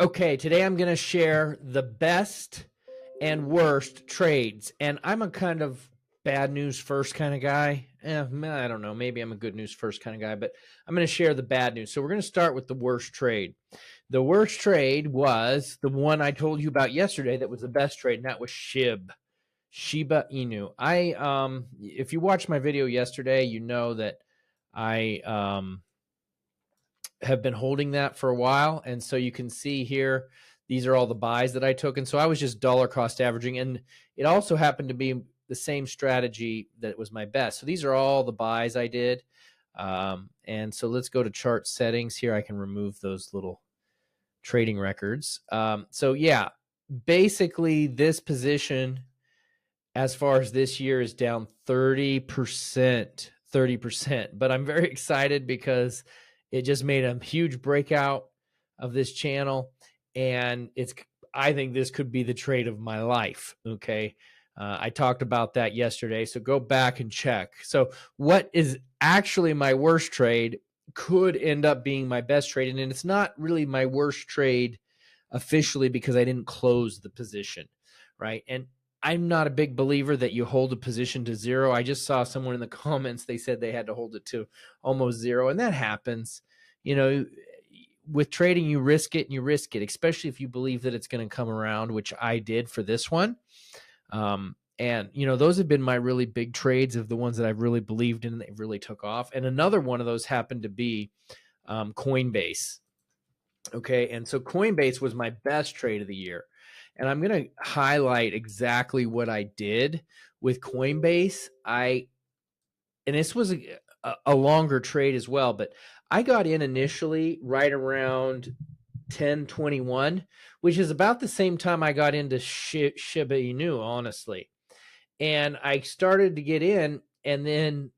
Okay, today I'm going to share the best and worst trades. And I'm a kind of bad news first kind of guy. I don't know. Maybe I'm a good news first kind of guy, but I'm going to share the bad news. So we're going to start with the worst trade. The worst trade was the one I told you about yesterday that was the best trade, and that was Shiba Inu. If you watched my video yesterday, you know that I have been holding that for a while. And so you can see here, these are all the buys that I took. And so I was just dollar cost averaging. And it also happened to be the same strategy that was my best. So these are all the buys I did. And so let's go to chart settings here. I can remove those little trading records. So yeah, basically this position as far as this year is down 30%, but I'm very excited because it just made a huge breakout of this channel, and I think this could be the trade of my life. Okay. I talked about that yesterday, so go back and check. So what is actually my worst trade could end up being my best trade, and it's not really my worst trade officially because I didn't close the position, right? And I'm not a big believer that you hold a position to zero. I just saw someone in the comments, they said they had to hold it to almost zero, and that happens. You know, with trading, you risk it and you risk it, especially if you believe that it's going to come around, which I did for this one. And, you know, those have been my really big trades of the ones that I've really believed in and they really took off. And another one of those happened to be Coinbase. Okay. And so Coinbase was my best trade of the year. And I'm going to highlight exactly what I did with Coinbase. And this was a longer trade as well, but I got in initially right around 1021, which is about the same time I got into Shiba Inu, honestly. And I started to get in, and then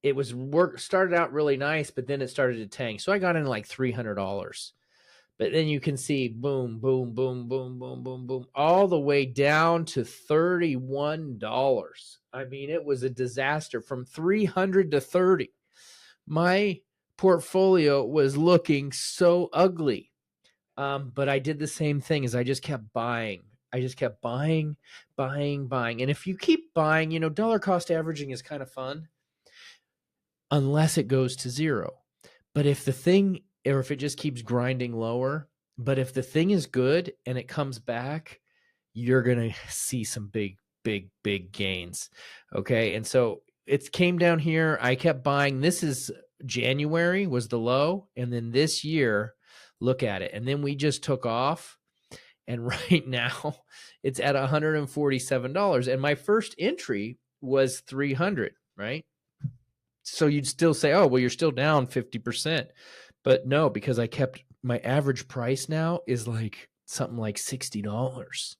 it was started out really nice, but then it started to tank. So I got in like $300. But then you can see boom, boom, boom, boom, boom, boom, boom, all the way down to $31. I mean, it was a disaster from 300 to 30. My portfolio was looking so ugly. But I did the same thing as I just kept buying. I just kept buying. And if you keep buying, you know, dollar cost averaging is kind of fun unless it goes to zero. But if if it just keeps grinding lower, but if the thing is good and it comes back, you're going to see some big gains. Okay. And so it came down here. I kept buying. This is January was the low. And then this year, look at it. And then we just took off. And right now it's at $147. And my first entry was 300, right? So you'd still say, oh, well, you're still down 50%. But no, because my average price now is like something like $60.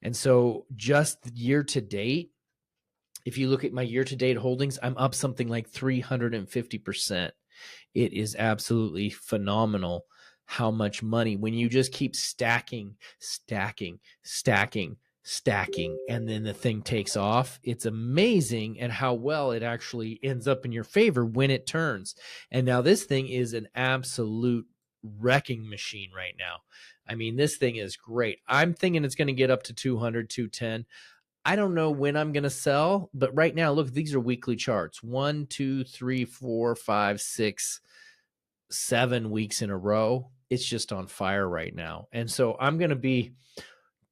And so just year to date, if you look at my year to date holdings, I'm up something like 350%. It is absolutely phenomenal how much money when you just keep stacking, and then the thing takes off. It's amazing and how well it actually ends up in your favor when it turns. And now this thing is an absolute wrecking machine right now. I mean, this thing is great. I'm thinking it's going to get up to 200, 210. I don't know when I'm going to sell, but right now, look, these are weekly charts. 1, 2, 3, 4, 5, 6, 7 weeks in a row. It's just on fire right now. And so I'm going to be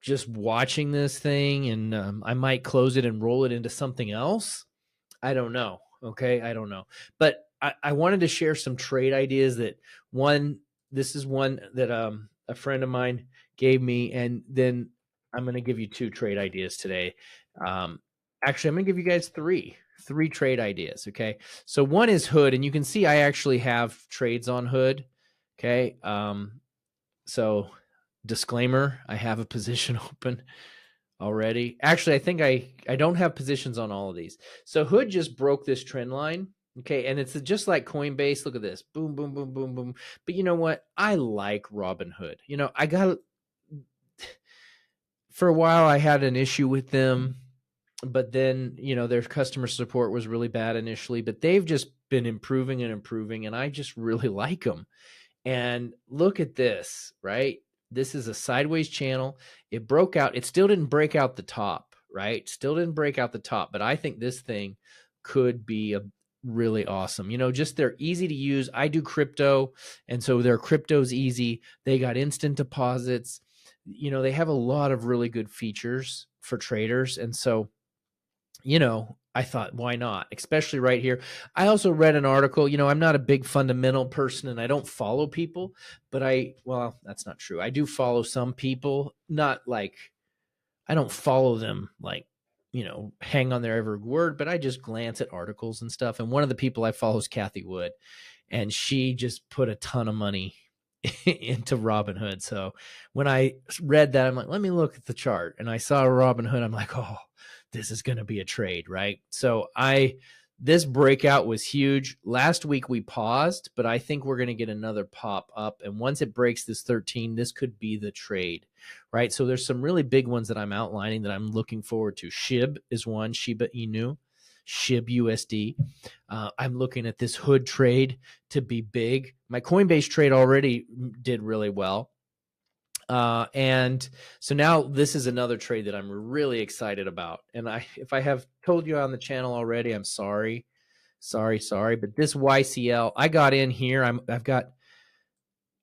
just watching this thing, and I might close it and roll it into something else. I don't know. Okay. I don't know. But I wanted to share some trade ideas this is one that a friend of mine gave me. And then I'm going to give you 2 trade ideas today. Actually, I'm going to give you guys three trade ideas. Okay. So one is Hood, and you can see I actually have trades on Hood. Okay. So disclaimer, I have a position open already. Actually, I think I don't have positions on all of these. So Hood just broke this trend line. Okay. And it's just like Coinbase. Look at this. Boom, boom, boom, boom, boom. But you know what? I like Robinhood. You know, for a while I had an issue with them, but then, you know, their customer support was really bad initially, but they've just been improving, and I just really like them. And look at this, right? This is a sideways channel. It broke out. It still didn't break out the top, right? Still didn't break out the top, but I think this thing could be a really awesome. Just they're easy to use. I do crypto, and so their crypto's easy. They got instant deposits. They have a lot of really good features for traders. And so, I thought, why not? Especially right here. I also read an article. I'm not a big fundamental person and I don't follow people, but well, that's not true. I do follow some people, not like, I don't follow them like, hang on their every word, but I just glance at articles and stuff. And one of the people I follow is Cathie Wood, and she just put a ton of money into Robinhood. So when I read that, I'm like, let me look at the chart. And I saw Robinhood. I'm like, oh, this is going to be a trade, right? So this breakout was huge. Last week we paused, but I think we're going to get another pop up. And once it breaks this 13, this could be the trade, right? So there's some really big ones that I'm outlining that I'm looking forward to. SHIB is one, Shiba Inu, SHIB USD. I'm looking at this hood trade to be big. My Coinbase trade already did really well. And so now this is another trade that I'm really excited about. And if I have told you on the channel already, I'm sorry. But this YCL, I got in here. I've got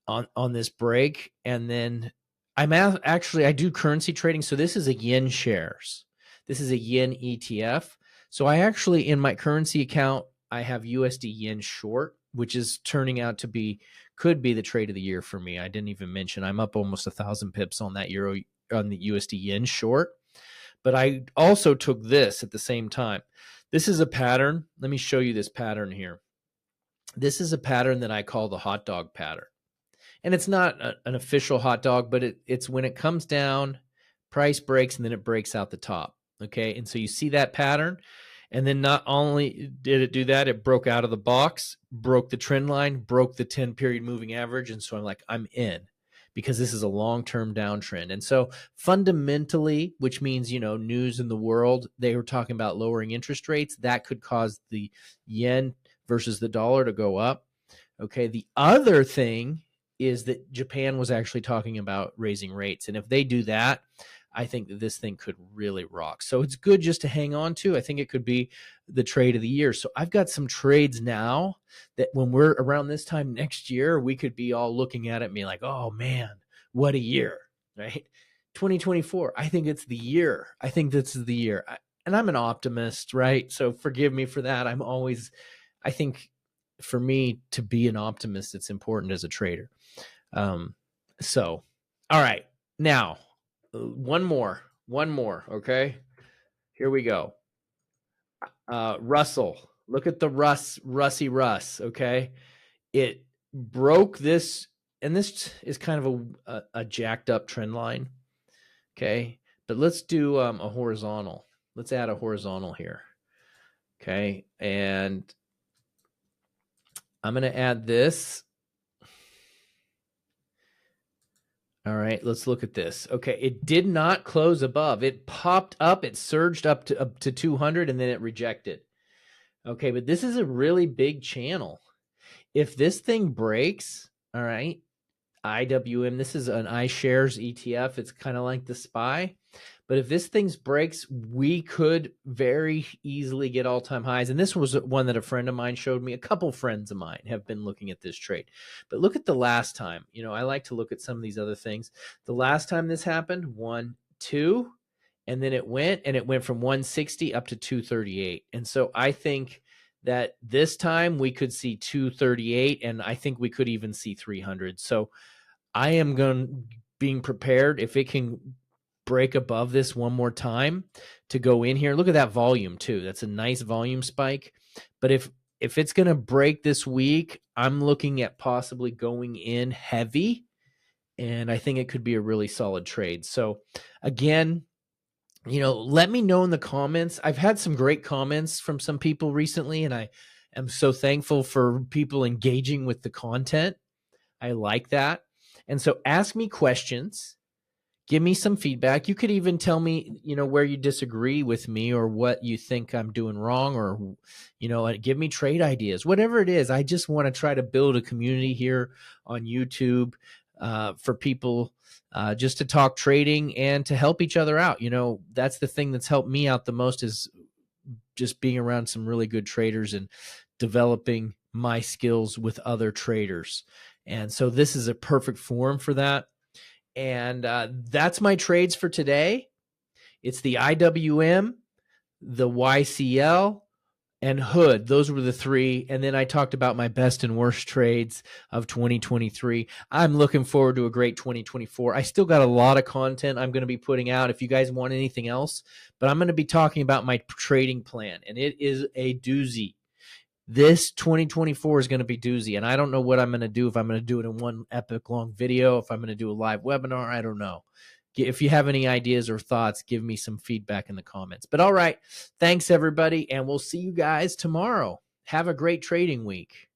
on this break, and then I do currency trading. So this is a yen shares. This is a yen ETF. So I actually, in my currency account, I have USD yen short, which is turning out to could be the trade of the year for me. I didn't even mention I'm up almost 1,000 pips on that on the USD yen short. But I also took this at the same time. This is a pattern. Let me show you this pattern here. This is a pattern that I call the hot dog pattern. And it's not an official hot dog, but it's when it comes down, price breaks, and then it breaks out the top. Okay, and so you see that pattern. And then not only did it do that, it broke out of the box, broke the trend line, broke the 10-period moving average. And so I'm like, I'm in, because this is a long-term downtrend. And so fundamentally, which means, news in the world, they were talking about lowering interest rates. That could cause the yen versus the dollar to go up. Okay, the other thing is that Japan was actually talking about raising rates. And if they do that, I think that this thing could really rock. So it's good just to hang on to. I think it could be the trade of the year. So I've got some trades now that when we're around this time next year, we could be all looking at it and be like, oh man, what a year, right? 2024, I think it's the year. I think this is the year. And I'm an optimist, right? So forgive me for that. I think for me to be an optimist, it's important as a trader. All right, now, one more, okay? Here we go. Russell, look at the Russie Russ, okay? It broke this, and this is kind of a jacked up trend line, okay? But let's do a horizontal. Let's add a horizontal here, okay? And I'm going to add this. All right, let's look at this. Okay, it did not close above. It popped up, it surged up to 200, and then it rejected. Okay, but this is a really big channel. If this thing breaks, all right, IWM, this is an iShares ETF. It's kind of like the SPY. But if this thing breaks, we could very easily get all-time highs. And this was one that a friend of mine showed me. A couple friends of mine have been looking at this trade. But look at the last time. I like to look at some of these other things. The last time this happened, 1, 2, and then it went from 160 up to 238. And so I think that this time we could see 238, and I think we could even see 300. So I am being prepared if it can break above this one more time to go in here. Look at that volume too. That's a nice volume spike. But if it's going to break this week, I'm looking at possibly going in heavy, and I think it could be a really solid trade. So again, let me know in the comments. I've had some great comments from some people recently, and I am so thankful for people engaging with the content. I like that. And so ask me questions. Give me some feedback. You could even tell me, where you disagree with me or what you think I'm doing wrong, or, give me trade ideas, whatever it is. I just want to try to build a community here on YouTube. for people just to talk trading and to help each other out. That's the thing that's helped me out the most, is just being around some really good traders and developing my skills with other traders. And so this is a perfect forum for that. And that's my trades for today. It's the IWM, the YCL, and Hood. Those were the three. And then I talked about my best and worst trades of 2023. I'm looking forward to a great 2024. I still got a lot of content I'm going to be putting out if you guys want anything else, but I'm going to be talking about my trading plan, and it is a doozy. This 2024 is going to be doozy, and I don't know what I'm going to do, if I'm going to do it in one epic long video, if I'm going to do a live webinar. I don't know. If you have any ideas or thoughts, give me some feedback in the comments. But all right, thanks everybody, and we'll see you guys tomorrow. Have a great trading week.